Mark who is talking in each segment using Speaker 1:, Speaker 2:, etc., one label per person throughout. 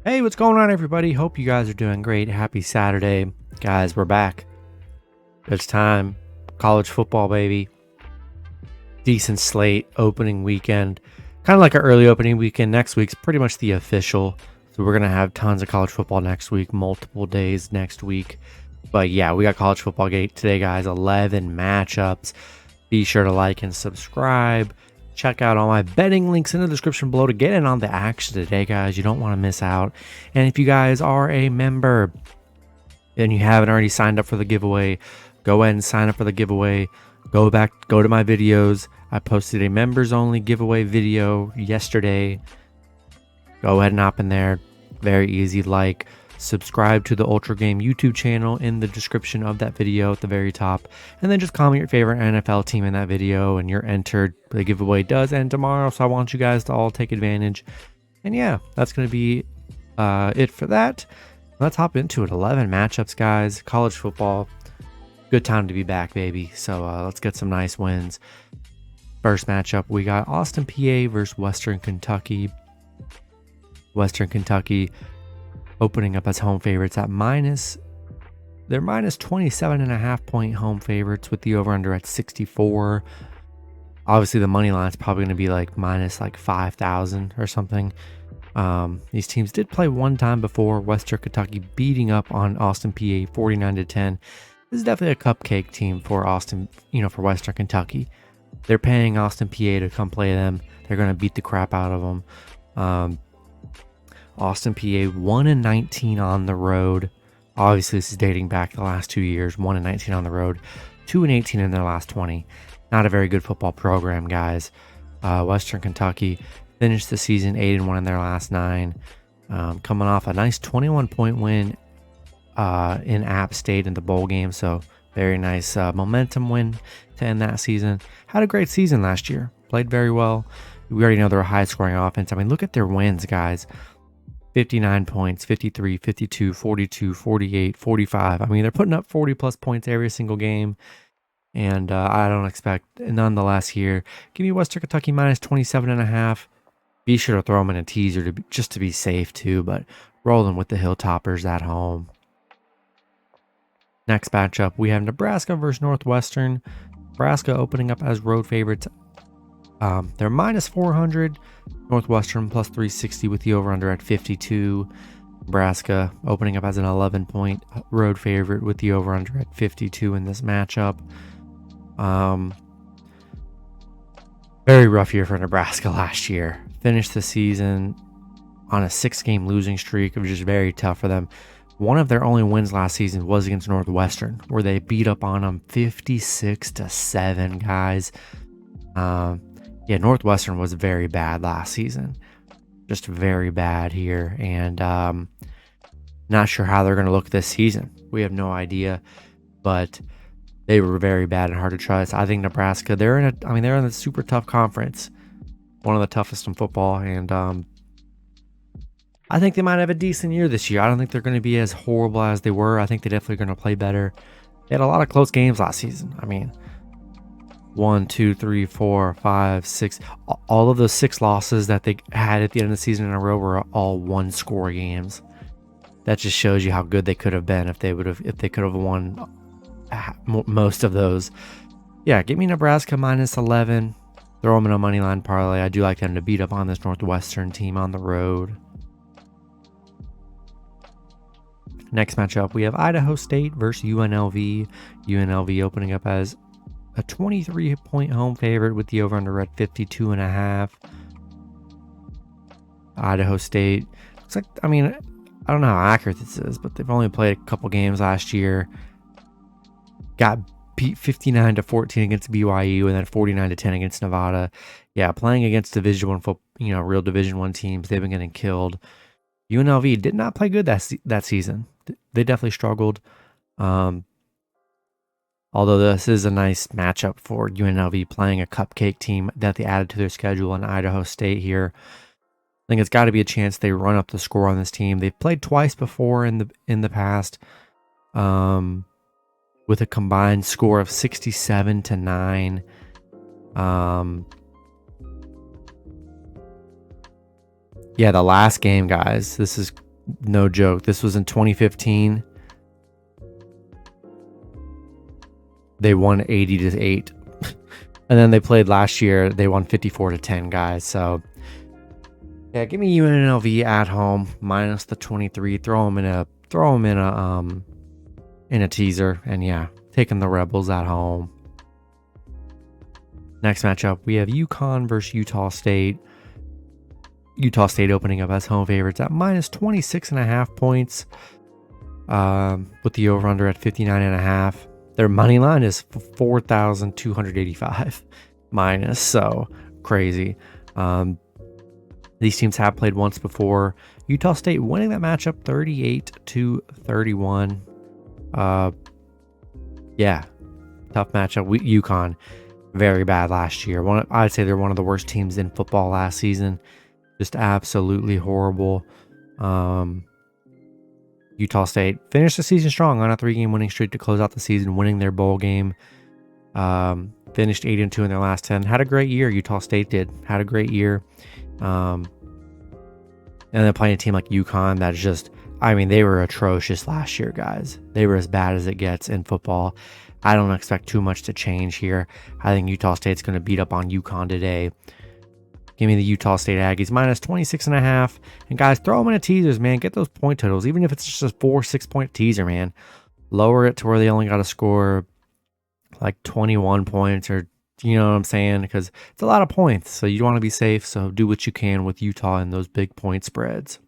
Speaker 1: Hey, what's going on, everybody? Hope you guys are doing great. Happy Saturday. Guys, we're back. It's time. College football, baby. Decent slate, opening weekend. Kind of like an early opening weekend. Next week's pretty much the official. So we're going to have tons of college football next week, multiple days next week. But yeah, we got college football gate today, guys. 11 matchups. Be sure to like and subscribe. Check out all my betting links in the description below to get in on the action today, guys. You don't want to miss out. And if you guys are a member and you haven't already signed up for the giveaway, go ahead and sign up for the giveaway. Go to my videos. I posted a members only giveaway video yesterday. Go ahead and hop in there. Very easy. Like, subscribe to the Ultra Game YouTube channel in the description of that video at the very top, and then just comment your favorite NFL team in that video and you're entered. The giveaway does end tomorrow, so I want you guys to all take advantage. And yeah, that's going to be it for that. Let's hop into it. 11 matchups, guys. College football, good time to be back, baby. So let's get some nice wins. First matchup, we got Austin Peay versus Western Kentucky. Western Kentucky opening up as home favorites at they're minus 27.5 point home favorites with the over under at 64. Obviously the money line is probably going to be like minus like 5,000 or something. These teams did play one time before. Western Kentucky beating up on Austin Peay 49-10. This is definitely a cupcake team for for Western Kentucky. They're paying Austin Peay to come play them. They're going to beat the crap out of them. Austin Peay 1-19 on the road. Obviously, this is dating back the last 2 years. 1-19 on the road, 2-18 in their last 20. Not a very good football program, guys. Western Kentucky finished the season 8-1 in their last 9, coming off a nice 21-point win in App State in the bowl game. So very nice momentum win to end that season. Had a great season last year. Played very well. We already know they're a high-scoring offense. I mean, look at their wins, guys. 59 points, 53, 52, 42, 48, 45. I mean, they're putting up 40 plus points every single game. And I don't expect, nonetheless, here. Give me Western Kentucky minus 27.5. Be sure to throw them in a teaser just to be safe too, but rolling with the Hilltoppers at home. Next matchup, we have Nebraska versus Northwestern. Nebraska opening up as road favorites. They're minus 400. Northwestern plus 360 with the over-under at 52. Nebraska opening up as an 11-point road favorite with the over-under at 52 in this matchup. Very rough year for Nebraska last year. Finished the season on a 6-game losing streak. It was just very tough for them. One of their only wins last season was against Northwestern, where they beat up on them 56-7, guys. Yeah, Northwestern was very bad last season. Just very bad here. And not sure how they're going to look this season. We have no idea. But they were very bad and hard to trust. I think Nebraska, they're in a super tough conference. One of the toughest in football. And I think they might have a decent year this year. I don't think they're going to be as horrible as they were. I think they're definitely going to play better. They had a lot of close games last season. I mean, 1, 2, 3, 4, 5, 6. All of those 6 losses that they had at the end of the season in a row were all 1-score games. That just shows you how good they could have been if they could have won most of those. Yeah, give me Nebraska minus 11. Throw them in a money line parlay. I do like them to beat up on this Northwestern team on the road. Next matchup, we have Idaho State versus UNLV. UNLV opening up as a 23-point home favorite with the over-under at 52.5. Idaho State looks like, I don't know how accurate this is, but they've only played a couple games last year. Got beat 59-14 against BYU and then 49-10 against Nevada. Yeah, playing against Division I, real Division I teams, they've been getting killed. UNLV did not play good that season. They definitely struggled. Although this is a nice matchup for UNLV playing a cupcake team that they added to their schedule in Idaho State here. I think it's got to be a chance they run up the score on this team. They've played twice before in the past, with a combined score of 67-9. Yeah, the last game, guys. This is No joke. This was in 2015. They won 80-8. And then they played last year. They won 54-10, guys. So yeah, give me UNLV at home minus the 23. Throw them in a teaser, and yeah, taking the Rebels at home. Next matchup, we have UConn versus Utah State. Utah State opening up as home favorites at minus 26.5 points, with the over/under at 59.5. Their money line is 4,285 minus, so crazy. These teams have played once before. Utah State winning that matchup 38-31. Yeah, tough matchup. UConn, very bad last year. I'd say they're one of the worst teams in football last season. Just absolutely horrible. Utah State finished the season strong on a 3-game winning streak to close out the season, winning their bowl game. Finished 8-2 in their last 10. Had a great year. Utah State did. Had a great year. And then playing a team like UConn that's just, I mean, they were atrocious last year, guys. They were as bad as it gets in football. I don't expect too much to change here. I think Utah State's going to beat up on UConn today. Give me the Utah State Aggies minus 26.5. And guys, throw them in a teasers, man. Get those point totals. Even if it's just a 4-6 point teaser, man. Lower it to where they only got to score like 21 points, or you know what I'm saying? Because it's a lot of points. So you want to be safe. So do what you can with Utah and those big point spreads.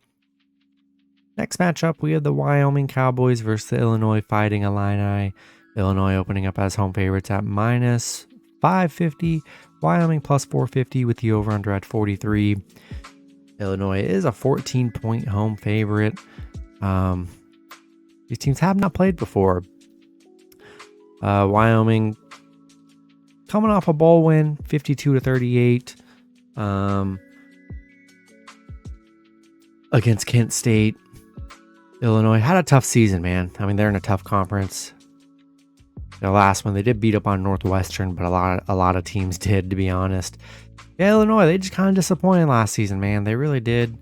Speaker 1: Next matchup, we have the Wyoming Cowboys versus the Illinois Fighting Illini. Illinois opening up as home favorites at minus 550. Wyoming plus 450 with the over-under at 43. Illinois is a 14-point home favorite. These teams have not played before. Wyoming coming off a bowl win, 52-38, against Kent State. Illinois had a tough season, man. I mean, they're in a tough conference. The last one, they did beat up on Northwestern, but a lot of teams did, to be honest. Yeah, Illinois, they just kind of disappointed last season, man. They really did.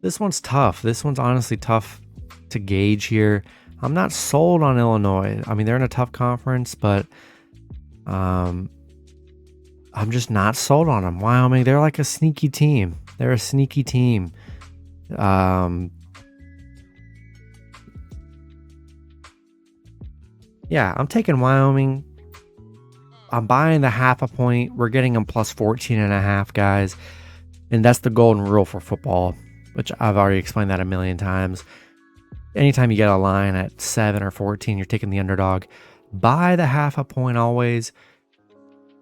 Speaker 1: This one's tough. This one's honestly tough to gauge here. I'm not sold on Illinois. I mean, they're in a tough conference, but I'm just not sold on them. Wyoming, they're like a sneaky team. They're a sneaky team. Yeah, I'm taking Wyoming. I'm buying the 0.5 point. We're getting them plus 14.5, guys. And that's the golden rule for football, which I've already explained that a million times. Anytime you get a line at 7 or 14, you're taking the underdog. Buy the 0.5 point always,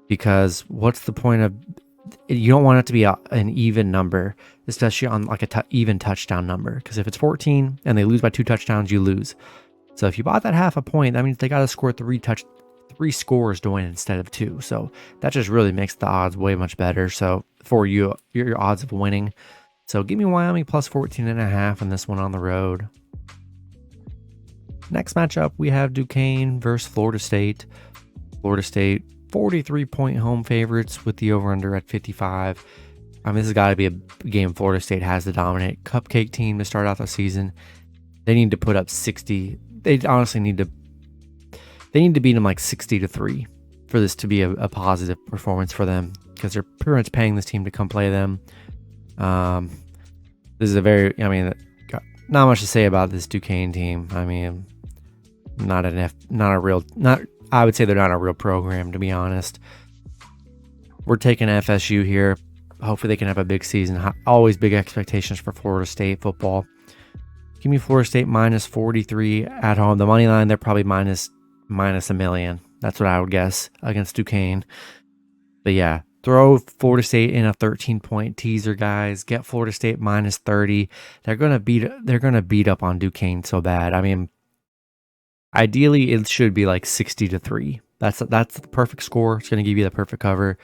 Speaker 1: because what's the point of... You don't want it to be an even number, especially on like even touchdown number. Because if it's 14 and they lose by 2 touchdowns, you lose. So if you bought that 0.5 point, that means they got to score 3 scores to win instead of 2. So that just really makes the odds way much better. So for you, your odds of winning. So give me Wyoming plus 14.5 in this one on the road. Next matchup, we have Duquesne versus Florida State. Florida State, 43-point home favorites with the over-under at 55. I mean, this has got to be a game Florida State has the dominant cupcake team to start out the season. They need to put up 60. They honestly need to beat them like 60-3 for this to be a positive performance for them, because they're pretty much paying this team to come play them. This is not much to say about this Duquesne team. I mean, I would say they're not a real program, to be honest. We're taking FSU here. Hopefully they can have a big season. Always big expectations for Florida State football. Give me Florida State minus 43 at home. The money line, they're probably minus $1 million. That's what I would guess against Duquesne. But yeah, throw Florida State in a 13-point teaser, guys. Get Florida State minus 30. They're gonna beat up on Duquesne so bad. I mean, ideally it should be like 60-3. That's the perfect score. It's gonna give you the perfect cover.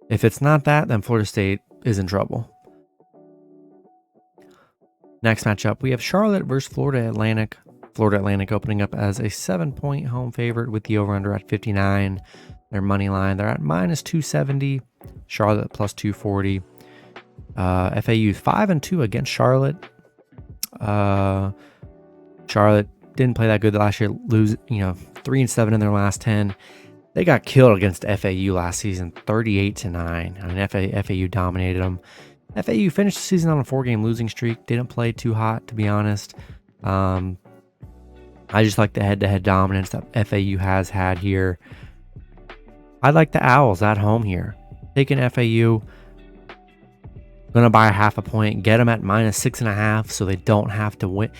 Speaker 1: If it's not that, then Florida State is in trouble. Next matchup, we have Charlotte versus Florida Atlantic. Florida Atlantic opening up as a 7-point home favorite with the over-under at 59. Their money line, they're at minus 270. Charlotte plus 240. FAU 5-2 against Charlotte. Charlotte didn't play that good last year. Lose, 3-7 in their last 10. They got killed against FAU last season, 38-9. I mean, FAU dominated them. FAU finished the season on a 4-game losing streak. Didn't play too hot, to be honest. I just like the head-to-head dominance that FAU has had here. I like the Owls at home here. Taking FAU. Going to buy a half a point. Get them at -6.5 so they don't have to win.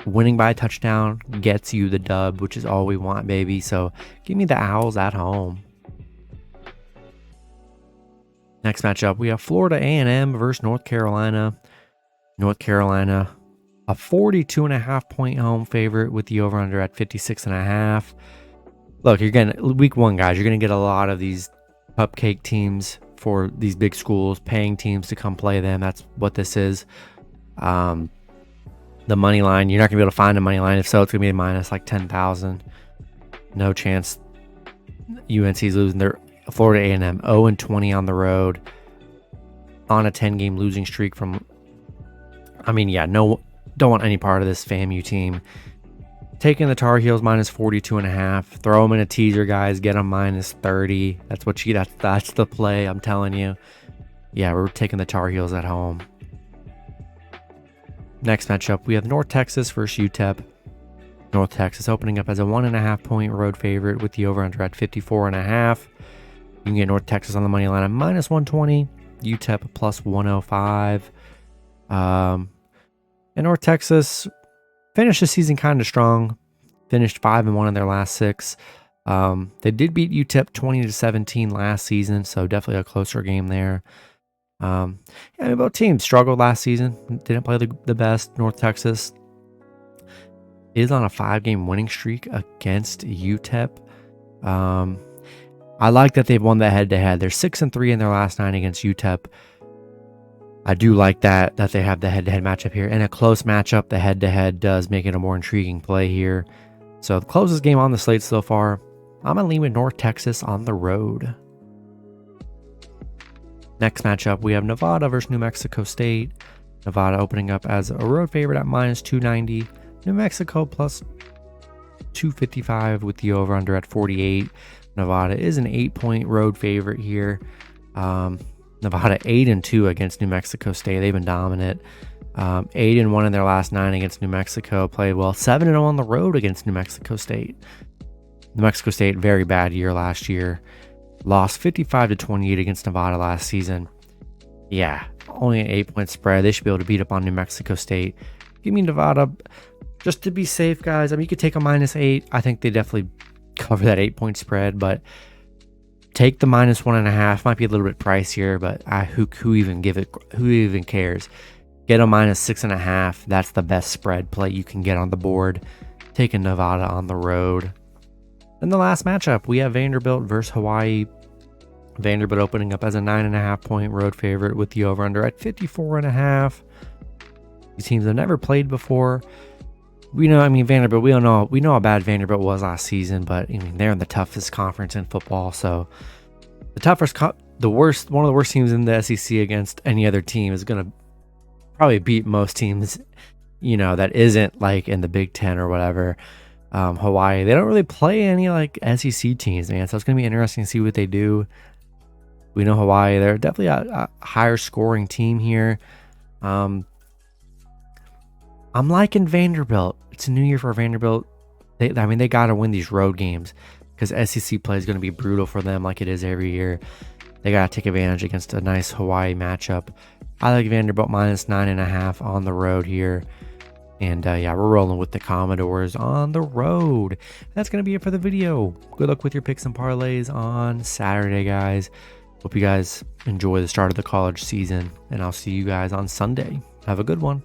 Speaker 1: Winning by a touchdown gets you the dub, which is all we want, baby. So give me the Owls at home. Next matchup, we have Florida A&M versus North Carolina. North Carolina, a 42.5 point home favorite with the over-under at 56.5. Look, you're getting week 1, guys. You're going to get a lot of these cupcake teams for these big schools, paying teams to come play them. That's what this is. The money line, you're not going to be able to find a money line. If so, it's going to be a minus like 10,000. No chance UNC's losing. They're Florida A&M 0-20 on the road on a 10-game losing streak from, don't want any part of this FAMU team. Taking the Tar Heels -42.5. Throw them in a teaser, guys. Get them -30. That's the play, I'm telling you. Yeah, we're taking the Tar Heels at home. Next matchup, we have North Texas versus UTEP. North Texas opening up as a 1.5 point road favorite with the over-under at 54.5. You can get North Texas on the money line at -120. UTEP +105. And North Texas finished the season kind of strong. Finished 5-1 in their last 6. They did beat UTEP 20-17 last season, so definitely a closer game there. Both teams struggled last season. Didn't play the best. North Texas is on a 5-game winning streak against UTEP. I like that they've won the head-to-head. They're 6-3 in their last 9 against UTEP. I do like that they have the head-to-head matchup here. In a close matchup, the head-to-head does make it a more intriguing play here. So the closest game on the slate so far, I'm going to lean with North Texas on the road. Next matchup, we have Nevada versus New Mexico State. Nevada opening up as a road favorite at -290. New Mexico +255 with the over-under at 48. Nevada is an 8-point road favorite here. Nevada 8-2 against New Mexico State. They've been dominant. 8-1 in their last 9 against New Mexico. Played well. 7-0 on the road against New Mexico State. New Mexico State, very bad year last year. Lost 55-28 against Nevada last season. Yeah, only an 8-point spread. They should be able to beat up on New Mexico State. Give me Nevada just to be safe, guys. You could take a -8. I think they definitely cover that 8-point spread, but take the -1.5. Might be a little bit pricier, but who even cares? Get a -6.5. That's the best spread play you can get on the board. Taking Nevada on the road. In the last matchup, we have Vanderbilt versus Hawaii. Vanderbilt opening up as a 9.5 point road favorite with the over-under at 54.5. These teams have never played before. Vanderbilt, we know how bad Vanderbilt was last season, but they're in the toughest conference in football. So one of the worst teams in the SEC against any other team is going to probably beat most teams, that isn't like in the Big Ten or whatever. Hawaii, they don't really play any like SEC teams, man. So it's going to be interesting to see what they do. We know Hawaii, they're definitely a higher scoring team here. I'm liking Vanderbilt. It's a new year for Vanderbilt. They got to win these road games because SEC play is going to be brutal for them like it is every year. They got to take advantage against a nice Hawaii matchup. I like Vanderbilt -9.5 on the road here. And we're rolling with the Commodores on the road. That's going to be it for the video. Good luck with your picks and parlays on Saturday, guys. Hope you guys enjoy the start of the college season. And I'll see you guys on Sunday. Have a good one.